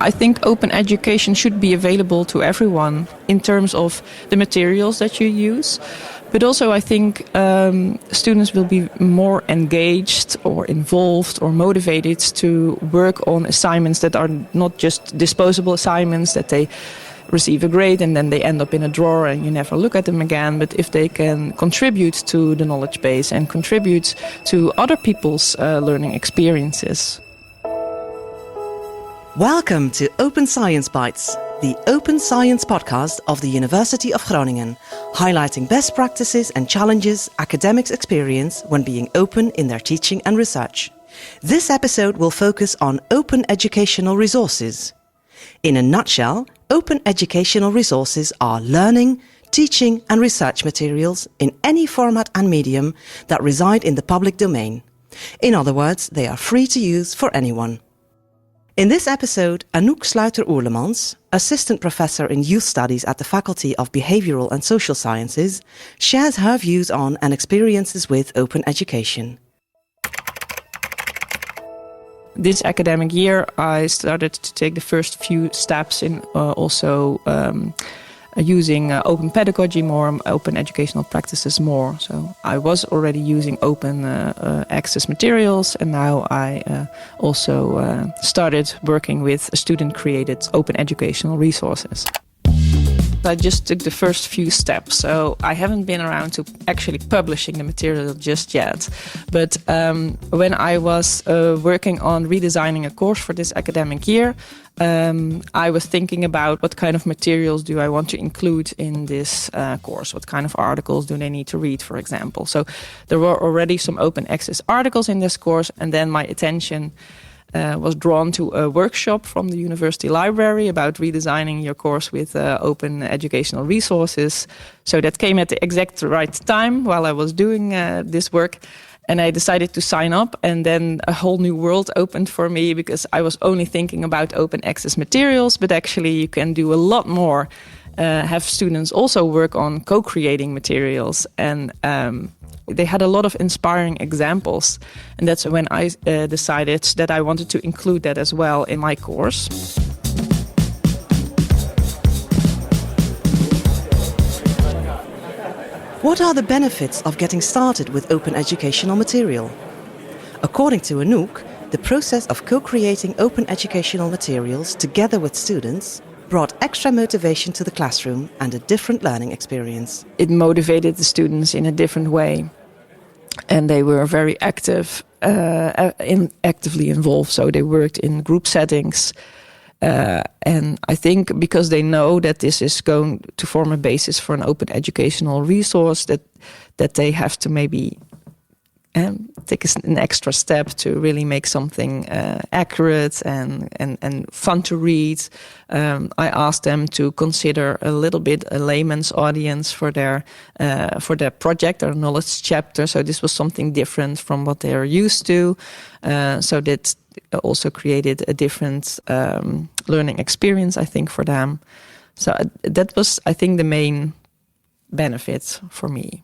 I think open education should be available to everyone in terms of the materials that you use. But also I think students will be more engaged or involved or motivated to work on assignments that are not just disposable assignments that they receive a grade and then they end up in a drawer and you never look at them again. But if they can contribute to the knowledge base and contribute to other people's learning experiences. Welcome to Open Science Bites, the open science podcast of the University of Groningen, highlighting best practices and challenges academics experience when being open in their teaching and research. This episode will focus on open educational resources. In a nutshell, open educational resources are learning, teaching and research materials in any format and medium that reside in the public domain. In other words, they are free to use for anyone. In this episode, Anoek Sluiter-Oerlemans, Assistant Professor in Youth Studies at the Faculty of Behavioural and Social Sciences, shares her views on and experiences with open education. This academic year, I started to take the first few steps in using open pedagogy more, open educational practices more. So I was already using open access materials, and now I also started working with student-created open educational resources. I just took the first few steps, so I haven't been around to actually publishing the material just yet. But when I was working on redesigning a course for this academic year, I was thinking about what kind of materials do I want to include in this course? What kind of articles do they need to read, for example? So there were already some open access articles in this course, and then my attention was drawn to a workshop from the university library about redesigning your course with open educational resources. So that came at the exact right time while I was doing this work. And I decided to sign up, and then a whole new world opened for me because I was only thinking about open access materials, but actually you can do a lot more. Have students also work on co-creating materials, and they had a lot of inspiring examples. And that's when I decided that I wanted to include that as well in my course. What are the benefits of getting started with open educational material? According to Anoek, the process of co-creating open educational materials together with students brought extra motivation to the classroom and a different learning experience. It motivated the students in a different way, and they were very actively involved. So they worked in group settings. And I think because they know that this is going to form a basis for an open educational resource, that they have to maybe take an extra step to really make something accurate and fun to read. I asked them to consider a little bit a layman's audience for their project or knowledge chapter. So this was something different from what they are used to. So that also created a different learning experience, I think, for them. So that was, I think, the main benefit for me.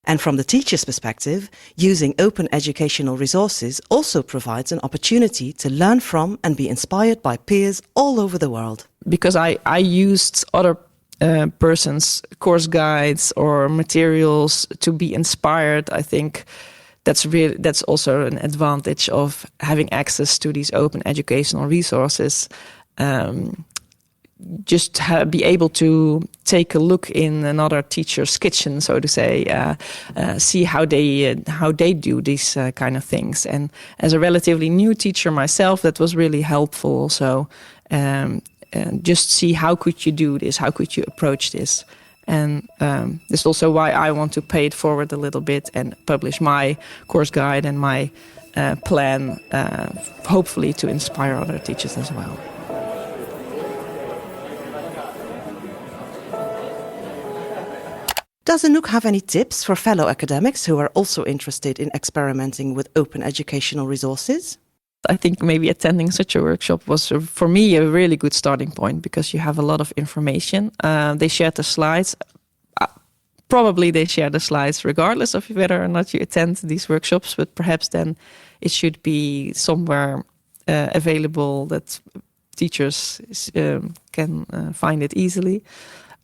And from the teacher's perspective, using open educational resources also provides an opportunity to learn from and be inspired by peers all over the world. Because I used other persons' course guides or materials to be inspired, I think that's also an advantage of having access to these open educational resources. Just be able to take a look in another teacher's kitchen, so to say, see how they do these kind of things. And as a relatively new teacher myself, that was really helpful also. Just see how could you do this, how could you approach this. And this is also why I want to pay it forward a little bit and publish my course guide and my plan, hopefully to inspire other teachers as well. Does Anoek have any tips for fellow academics who are also interested in experimenting with open educational resources? I think maybe attending such a workshop was, for me, a really good starting point because you have a lot of information. They shared the slides. Probably they share the slides regardless of whether or not you attend these workshops, but perhaps then it should be somewhere available that teachers can find it easily.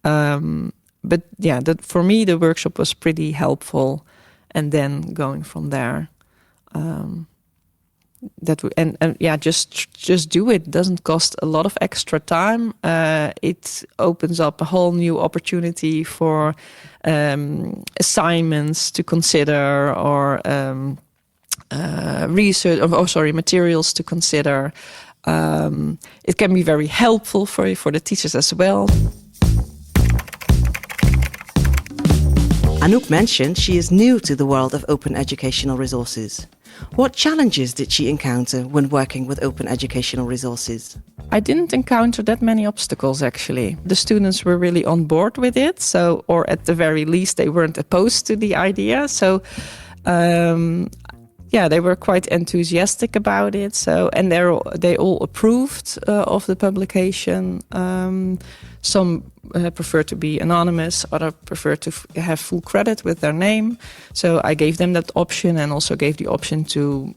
But yeah, for me the workshop was pretty helpful, and then going from there. Just do it. Doesn't cost a lot of extra time. It opens up a whole new opportunity for assignments to consider, or materials to consider. It can be very helpful for the teachers as well. Anoek mentioned she is new to the world of open educational resources. What challenges did she encounter when working with open educational resources? I didn't encounter that many obstacles, actually. The students were really on board with it, or at the very least they weren't opposed to the idea. So they were quite enthusiastic about it. So, and they all approved of the publication. Some prefer to be anonymous, others prefer to have full credit with their name. So I gave them that option, and also gave the option to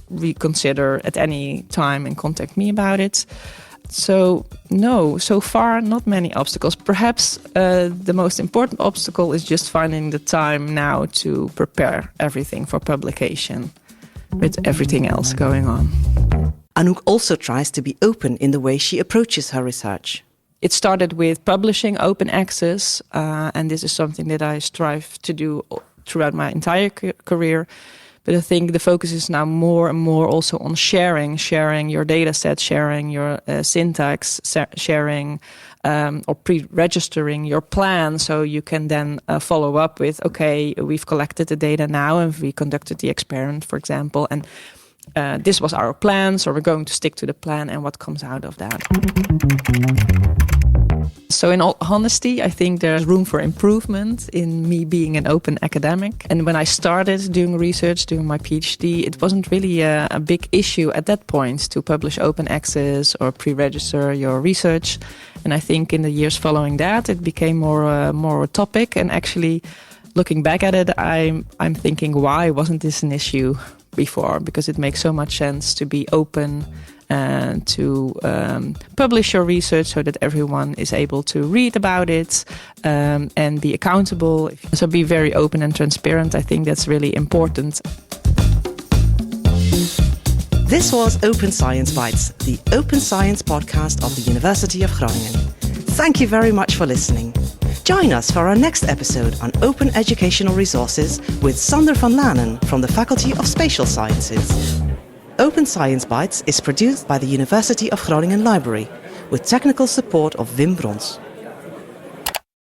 reconsider at any time and contact me about it. So no, so far not many obstacles. Perhaps the most important obstacle is just finding the time now to prepare everything for publication, with everything else going on. Anoek also tries to be open in the way she approaches her research. It started with publishing open access, and this is something that I strive to do throughout my entire career. But I think the focus is now more and more also on sharing your data set, sharing your syntax, sharing or pre-registering your plan, so you can then follow up with, okay, we've collected the data now and we conducted the experiment, for example, and this was our plan, so we're going to stick to the plan and what comes out of that. So in all honesty, I think there's room for improvement in me being an open academic. And when I started doing research, doing my PhD, it wasn't really a big issue at that point to publish open access or pre-register your research. And I think in the years following that, it became more a topic. And actually, looking back at it, I'm thinking, why wasn't this an issue before? Because it makes so much sense to be open and to publish your research so that everyone is able to read about it and be accountable. So be very open and transparent. I think that's really important. This was Open Science Bites, the Open Science podcast of the University of Groningen. Thank you very much for listening. Join us for our next episode on open educational resources with Sander van Lanen from the Faculty of Spatial Sciences. Open Science Bites is produced by the University of Groningen Library with technical support of Wim Brons.